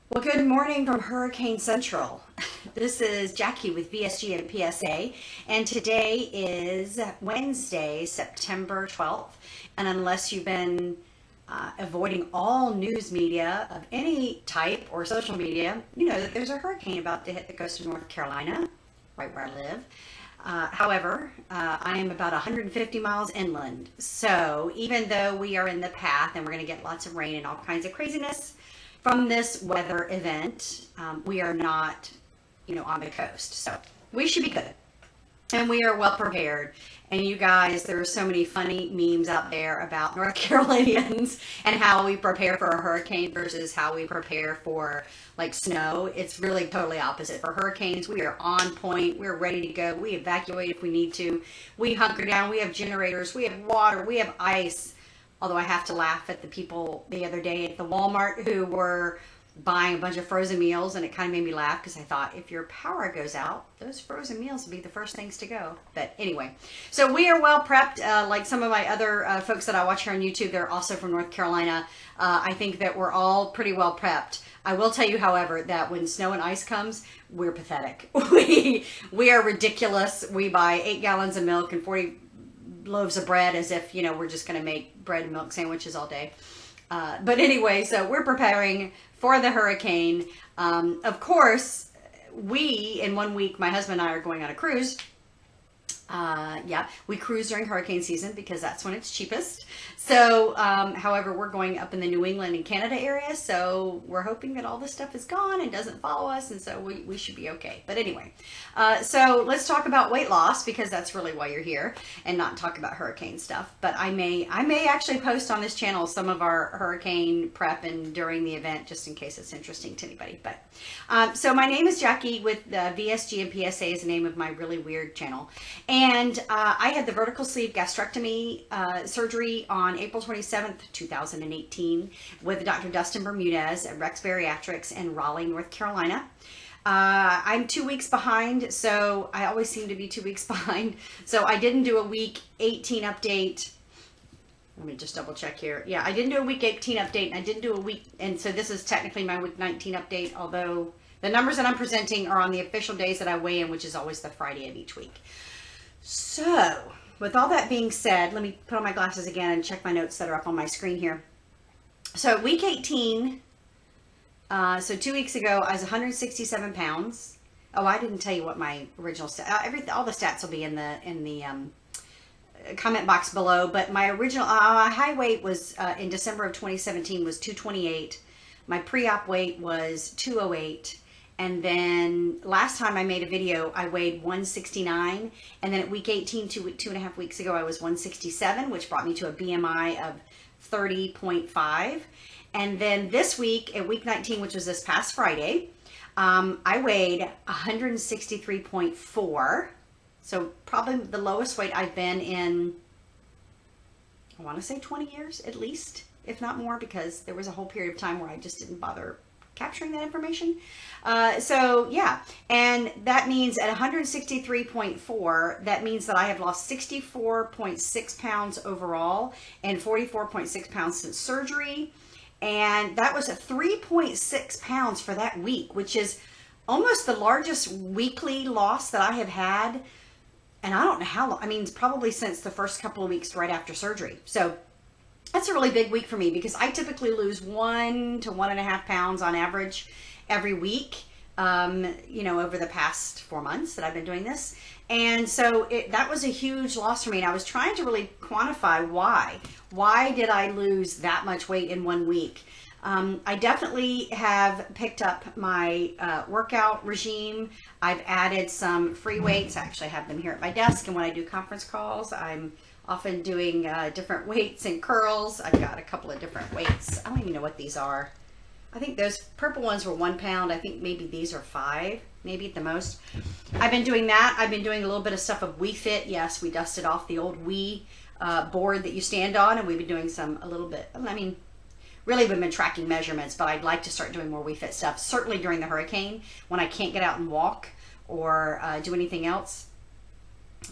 Well, good morning from Hurricane Central. This is Jackie with VSG and PSA, and today is Wednesday, September 12th. And unless you've been avoiding all news media of any type or social media, you know that there's a hurricane about to hit the coast of North Carolina, right where I live. However, I am about 150 miles inland. So even though we are in the path and we're going to get lots of rain and all kinds of craziness from this weather event, we are not, on the coast. So we should be good. And we are well prepared. And you guys, there are so many funny memes out there about North Carolinians and how we prepare for a hurricane versus how we prepare for like snow. It's really totally opposite. For hurricanes, we are on point. We're ready to go. We evacuate if we need to. We hunker down. We have generators. We have water. We have ice. Although I have to laugh at the people the other day at the Walmart who were buying a bunch of frozen meals, and it kind of made me laugh because I thought if your power goes out, those frozen meals will be the first things to go. But anyway, so we are well prepped. Like some of my other folks that I watch here on YouTube, they're also from North Carolina. I think that we're all pretty well prepped. I will tell you, however, that when snow and ice comes, we're pathetic. We are ridiculous. We buy 8 gallons of milk and 40 loaves of bread as if, we're just going to make bread and milk sandwiches all day. But anyway, so we're preparing for the hurricane. Of course, in 1 week, my husband and I are going on a cruise. We cruise during hurricane season because that's when it's cheapest. So, however, we're going up in the New England and Canada area, so we're hoping that all this stuff is gone and doesn't follow us, and so we should be okay. But anyway, so let's talk about weight loss because that's really why you're here, and not talk about hurricane stuff. But I may actually post on this channel some of our hurricane prep and during the event, just in case it's interesting to anybody. But so my name is Jackie with VSG and PSA is the name of my really weird channel. And I had the vertical sleeve gastrectomy surgery on April 27th, 2018 with Dr. Dustin Bermudez at Rex Bariatrics in Raleigh, North Carolina. I'm 2 weeks behind, so I always seem to be 2 weeks behind. So I didn't do a week 18 update. Let me just double check here. Yeah, I didn't do a week 18 update, and I didn't do a week, and so this is technically my week 19 update, although the numbers that I'm presenting are on the official days that I weigh in, which is always the Friday of each week. So, with all that being said, let me put on my glasses again and check my notes that are up on my screen here. So, week 18, so 2 weeks ago, I was 167 pounds. Oh, I didn't tell you what my original all the stats will be in the comment box below. But my original high weight was in December of 2017 was 228. My pre-op weight was 208. And then last time I made a video, I weighed 169. And then at week 18, 2.5 weeks ago, I was 167, which brought me to a BMI of 30.5. And then this week, at week 19, which was this past Friday, I weighed 163.4. So probably the lowest weight I've been in, I want to say 20 years at least, if not more, because there was a whole period of time where I just didn't bother capturing that information. So yeah, and that means at 163.4, that means that I have lost 64.6 pounds overall and 44.6 pounds since surgery. And that was a 3.6 pounds for that week, which is almost the largest weekly loss that I have had. And I don't know how long, it's probably since the first couple of weeks right after surgery. So that's a really big week for me because I typically lose 1 to 1.5 pounds on average every week, over the past 4 months that I've been doing this. And so that was a huge loss for me. And I was trying to really quantify why. Why did I lose that much weight in 1 week? I definitely have picked up my workout regime. I've added some free weights. I actually have them here at my desk. And when I do conference calls, I'm often doing different weights and curls. I've got a couple of different weights. I don't even know what these are. I think those purple ones were 1 pound. I think maybe these are 5, maybe at the most. I've been doing that. I've been doing a little bit of stuff of We Fit. Yes, we dusted off the old We board that you stand on, and we've been doing really we've been tracking measurements, but I'd like to start doing more We Fit stuff, certainly during the hurricane when I can't get out and walk or do anything else.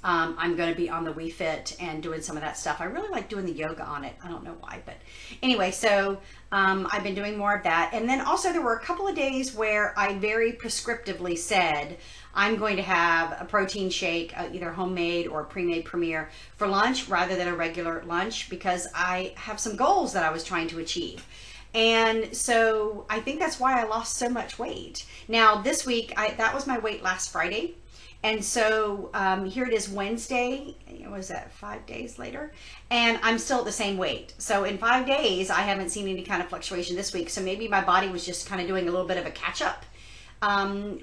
I'm going to be on the We Fit and doing some of that stuff. I really like doing the yoga on it. I don't know why, but anyway, so I've been doing more of that. And then also there were a couple of days where I very prescriptively said, I'm going to have a protein shake, either homemade or pre-made Premier for lunch rather than a regular lunch, because I have some goals that I was trying to achieve. And so I think that's why I lost so much weight. Now this week, that was my weight last Friday. And so here it is Wednesday, what was that, 5 days later? And I'm still at the same weight. So in 5 days, I haven't seen any kind of fluctuation this week. So maybe my body was just kind of doing a little bit of a catch up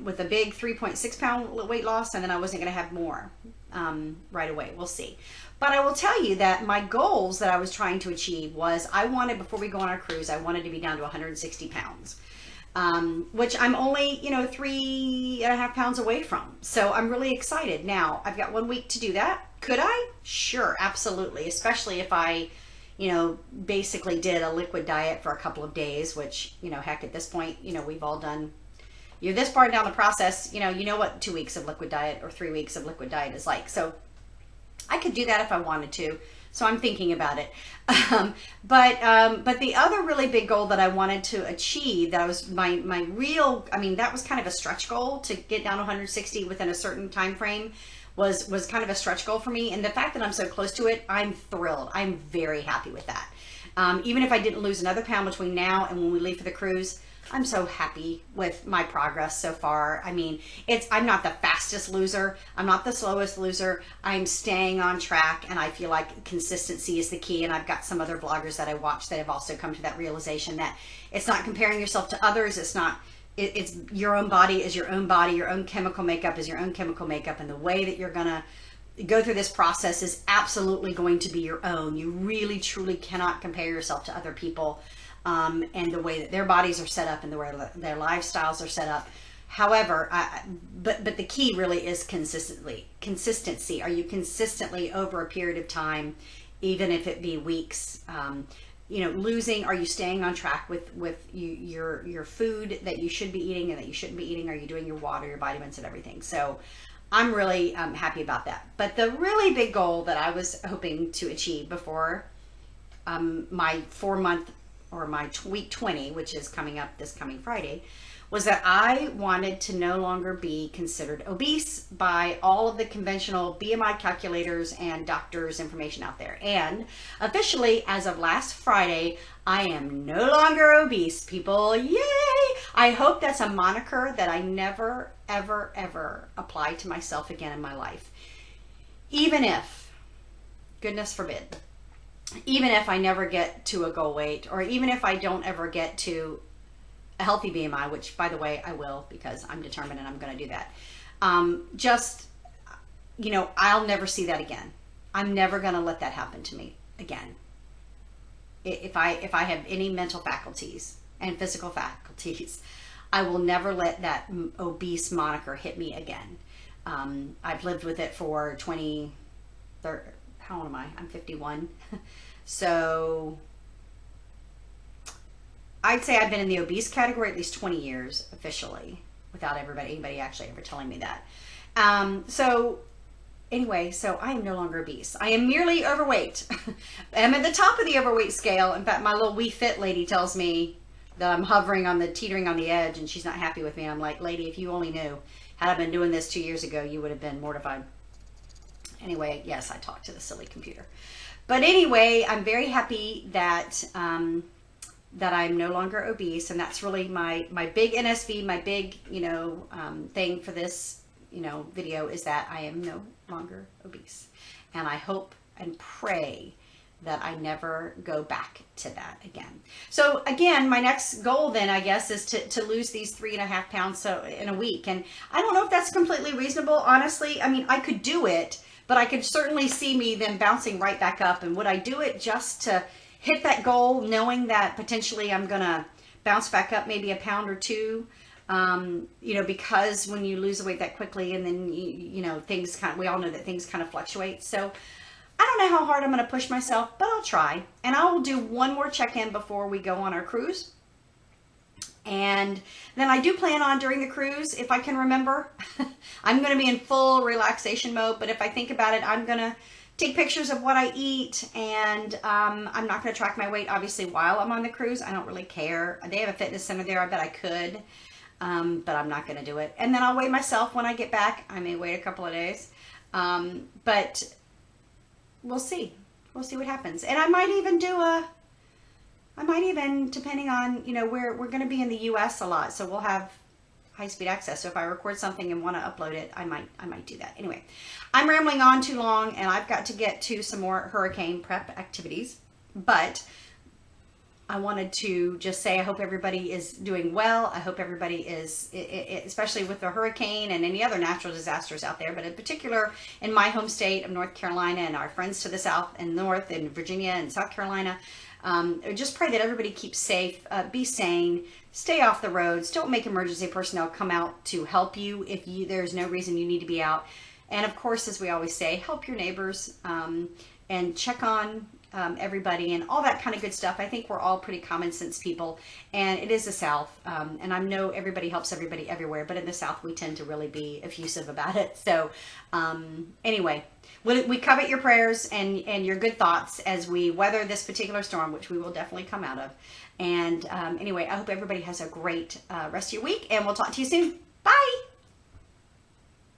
with a big 3.6 pound weight loss. And then I wasn't going to have more right away. We'll see. But I will tell you that my goals that I was trying to achieve was I wanted, before we go on our cruise, I wanted to be down to 160 pounds. Which I'm only, 3.5 pounds away from. So I'm really excited. Now, I've got 1 week to do that. Could I? Sure, absolutely. Especially if I, basically did a liquid diet for a couple of days, which, heck, at this point, we've all done, you're this far down the process, you know what 2 weeks of liquid diet or 3 weeks of liquid diet is like. So I could do that if I wanted to. So I'm thinking about it. But the other really big goal that I wanted to achieve, that was my real, that was kind of a stretch goal to get down to 160 within a certain time frame, was kind of a stretch goal for me. And the fact that I'm so close to it, I'm thrilled. I'm very happy with that. Even if I didn't lose another pound between now and when we leave for the cruise, I'm so happy with my progress so far. I'm not the fastest loser. I'm not the slowest loser. I'm staying on track, and I feel like consistency is the key. And I've got some other vloggers that I watch that have also come to that realization that it's not comparing yourself to others. It's your own body is your own body. Your own chemical makeup is your own chemical makeup. And the way that you're going to go through this process is absolutely going to be your own. You really, truly cannot compare yourself to other people. And the way that their bodies are set up and the way their lifestyles are set up. However, but the key really is consistency. Are you consistently over a period of time, even if it be weeks, losing? Are you staying on track with your food that you should be eating and that you shouldn't be eating? Are you doing your water, your vitamins, and everything? So I'm really happy about that. But the really big goal that I was hoping to achieve before my 4-month or my week 20, which is coming up this coming Friday, was that I wanted to no longer be considered obese by all of the conventional BMI calculators and doctors' information out there. And officially, as of last Friday, I am no longer obese, people. Yay! I hope that's a moniker that I never, ever, ever apply to myself again in my life. Even if, goodness forbid, even if I never get to a goal weight, or even if I don't ever get to a healthy BMI, which by the way, I will, because I'm determined and I'm going to do that. I'll never see that again. I'm never going to let that happen to me again. If I have any mental faculties and physical faculties, I will never let that obese moniker hit me again. I've lived with it for 30, how old am I? I'm 51. So I'd say I've been in the obese category at least 20 years officially, without anybody actually ever telling me that. So I am no longer obese. I am merely overweight. I'm at the top of the overweight scale. In fact, my little We Fit lady tells me that I'm teetering on the edge, and she's not happy with me. I'm like, lady, if you only knew, had I been doing this 2 years ago, you would have been mortified. Anyway, yes, I talked to the silly computer. But anyway, I'm very happy that that I'm no longer obese, and that's really my big NSV, my big thing for this video is that I am no longer obese, and I hope and pray that I never go back to that again. So again, my next goal then, I guess, is to lose these 3.5 pounds in a week, and I don't know if that's completely reasonable, honestly. I could do it, but I could certainly see me then bouncing right back up. And would I do it just to hit that goal, knowing that potentially I'm gonna bounce back up maybe a pound or two? Because when you lose the weight that quickly, and then we all know that things kind of fluctuate. So I don't know how hard I'm going to push myself, but I'll try. And I will do one more check-in before we go on our cruise. And then I do plan on, during the cruise, if I can remember, I'm going to be in full relaxation mode. But if I think about it, I'm going to take pictures of what I eat, and I'm not going to track my weight, obviously, while I'm on the cruise. I don't really care. They have a fitness center there. I bet I could, but I'm not going to do it. And then I'll weigh myself when I get back. I may wait a couple of days, but we'll see. We'll see what happens. And I might even depending on, you know, we're going to be in the U.S. a lot, so we'll have high-speed access. So if I record something and want to upload it, I might do that. Anyway, I'm rambling on too long, and I've got to get to some more hurricane prep activities. But I wanted to just say I hope everybody is doing well. I hope everybody is, especially with the hurricane and any other natural disasters out there, but in particular in my home state of North Carolina and our friends to the south and north in Virginia and South Carolina. Just pray that everybody keeps safe, be sane, stay off the roads, don't make emergency personnel come out to help you if there's no reason you need to be out. And of course, as we always say, help your neighbors and check on everybody and all that kind of good stuff. I think we're all pretty common sense people, and it is the South. And I know everybody helps everybody everywhere, but in the South, we tend to really be effusive about it. So anyway, we covet your prayers and your good thoughts as we weather this particular storm, which we will definitely come out of. And anyway, I hope everybody has a great rest of your week, and we'll talk to you soon. Bye.